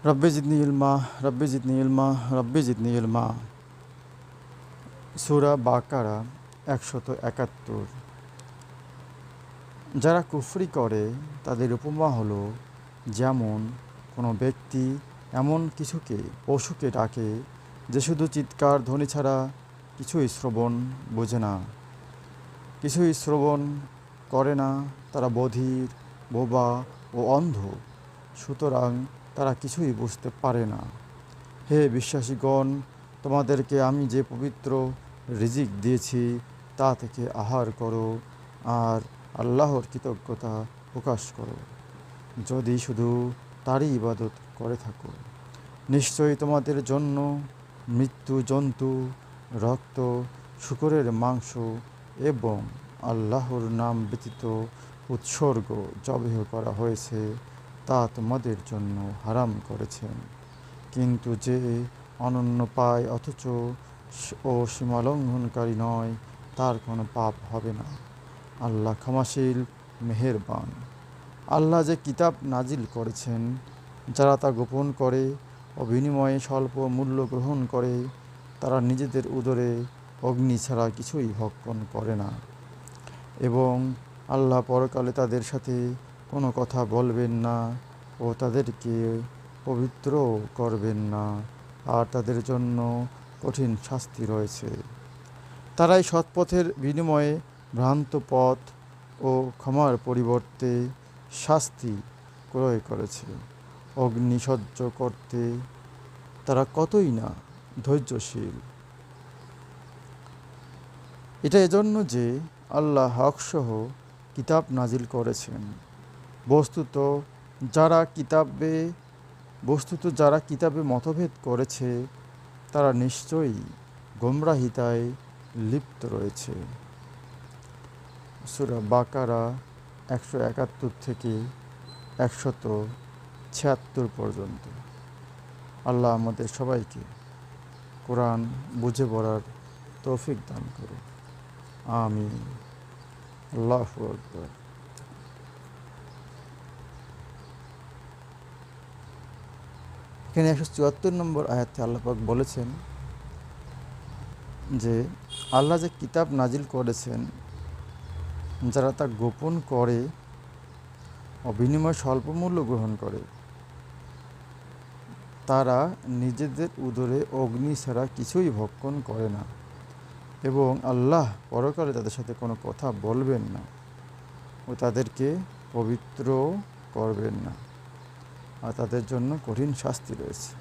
রব্বি জিদনি ইলমা, রব্বি জিদনি ইলমা, রব্বি জিদনি ইলমা। সূরা বাকারা ১৭১। যারা কুফরি করে তাদের উপমা হলো যেমন কোনো ব্যক্তি এমন পশুকে ডাকে যে শুধু চিৎকার ধ্বনি ছাড়া কিছুই বোঝে না, কিছুই শ্রবণ করে না। তারা বধির, বোবা ও অন্ধ, সুতরাং তারা কিছুই বুঝতে পারে না। হে বিশ্বাসীগণ, তোমাদেরকে আমি যে পবিত্র রিজিক দিয়েছি তা থেকে আহার করো আর আল্লাহর কৃতজ্ঞতা প্রকাশ করো, যদি শুধু তারই ইবাদত করে থাকো। নিশ্চয়ই তোমাদের জন্য মৃত্যু, জন্তু, রক্ত, শূকরের মাংস এবং আল্লাহর নাম ব্যতীত উৎসর্গ জবেহ করা হয়েছে তা তোমাদের জন্য হারাম করেছেন। কিন্তু যে অনন্য পায় অথচ সীমালঙ্ঘনকারী নয়, তার কোনো পাপ হবে না। আল্লাহ ক্ষমাশীল, মেহেরবান। আল্লাহ যে কিতাব নাজিল করেছেন, যারা তা গোপন করে ও বিনিময়ে স্বল্প মূল্য গ্রহণ করে, তারা নিজেদের উদরে অগ্নি ছাড়া কিছুই ভক্ষণ করে না। এবং আল্লাহ পরকালে তাদের সাথে কোনো কথা বলবেন না ও তাদেরকে পবিত্র করবেন না, আর তাদের জন্য কঠিন শাস্তি রয়েছে। তারাই সৎপথের বিনিময়ে ভ্রান্ত পথ ও ক্ষমার পরিবর্তে শাস্তি ক্রয় করেছে। অগ্নি সহ্য করতে তারা কতই না ধৈর্যশীল। এটা এজন্য যে আল্লাহ হকসহ কিতাব নাজিল করেছেন। বস্তুত যারা কিতাবে মতভেদ করেছে তারা নিশ্চয়ই গোমরাহিতায় লিপ্ত রয়েছে। সূরা বাকারা ১৭১ থেকে ১৭৭ পর্যন্ত। আল্লাহ আমাদের সবাইকে কোরআন বুঝে পড়ার তৌফিক দান করুন। আমিন। আল্লাহু আকবার। এখানে ১৭৪ নম্বর আয়াতে আল্লাহ পাক বলেছেন যে আল্লাহ যে কিতাব নাজিল করেছেন, যারা তা গোপন করে ও বিনিময়ে স্বল্প মূল্য গ্রহণ করে, তারা নিজেদের উদরে অগ্নি ছাড়া কিছুই ভক্ষণ করে না। এবং আল্লাহ পরকালে তাদের সাথে কোনো কথা বলবেন না ও তাদেরকে পবিত্র করবেন না, আর তাদের জন্য কঠিন শাস্তি রয়েছে।